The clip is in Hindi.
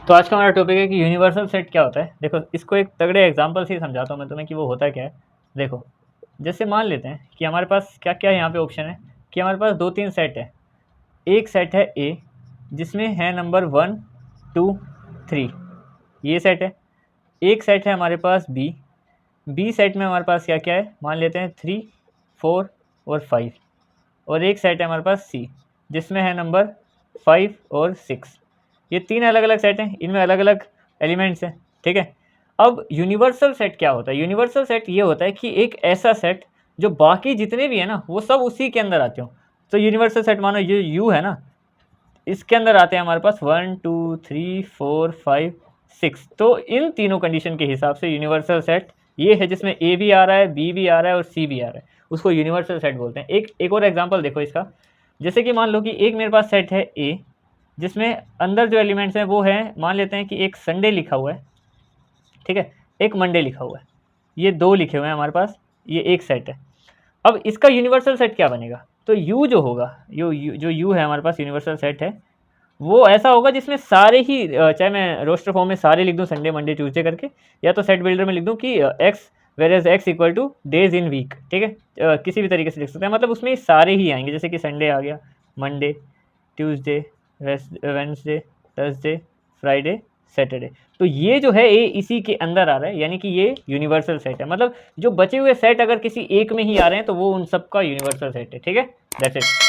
तो आज का हमारा टॉपिक है कि यूनिवर्सल सेट क्या होता है। देखो, इसको एक तगड़े एग्जांपल से ही समझाता हूँ मैं तुम्हें कि वो होता क्या है। देखो, जैसे मान लेते हैं कि हमारे पास क्या क्या यहाँ पे ऑप्शन है कि हमारे पास दो तीन सेट है। एक सेट है ए जिसमें है नंबर 1 2 3, ये सेट है। एक सेट है हमारे पास बी। बी सेट में हमारे पास क्या क्या है, मान लेते हैं 3 4 और 5। और एक सेट है हमारे पास सी जिसमें है नंबर 5 और 6। ये तीन अलग अलग सेट हैं, इनमें अलग अलग एलिमेंट्स हैं, ठीक है। अब यूनिवर्सल सेट क्या होता है? यूनिवर्सल सेट ये होता है कि एक ऐसा सेट जो बाकी जितने भी है ना वो सब उसी के अंदर आते हो। तो यूनिवर्सल सेट मानो ये यू है ना, इसके अंदर आते हैं हमारे पास 1 2 3 4 5 6। तो इन तीनों कंडीशन के हिसाब से यूनिवर्सल सेट ये है जिसमें ए भी आ रहा है, बी भी आ रहा है और सी भी आ रहा है, उसको यूनिवर्सल सेट बोलते हैं। एक और एग्जांपल देखो इसका। जैसे कि मान लो कि एक मेरे पास सेट है ए जिसमें अंदर जो एलिमेंट्स हैं वो हैं, मान लेते हैं कि एक संडे लिखा हुआ है, ठीक है, एक मंडे लिखा हुआ है, ये दो लिखे हुए हैं हमारे पास, ये एक सेट है। अब इसका यूनिवर्सल सेट क्या बनेगा? तो यू जो होगा, जो यू है हमारे पास यूनिवर्सल सेट है, वो ऐसा होगा जिसमें सारे ही चाहे मैं रोस्टर फॉर्म में सारे लिख दूं संडे मंडे ट्यूसडे करके, या तो सेट बिल्डर में लिख दूं कि X whereas X equal to days in week, ठीक है। किसी भी तरीके से लिख सकते हैं, मतलब उसमें सारे ही आएंगे, जैसे कि संडे आ गया, Monday, Tuesday, Wednesday, Thursday, Friday, Saturday. तो ये जो है ये इसी के अंदर आ रहा है, यानी कि ये यूनिवर्सल सेट है। मतलब जो बचे हुए सेट अगर किसी एक में ही आ रहे हैं तो वो उन सब का यूनिवर्सल सेट है, ठीक है। That's it.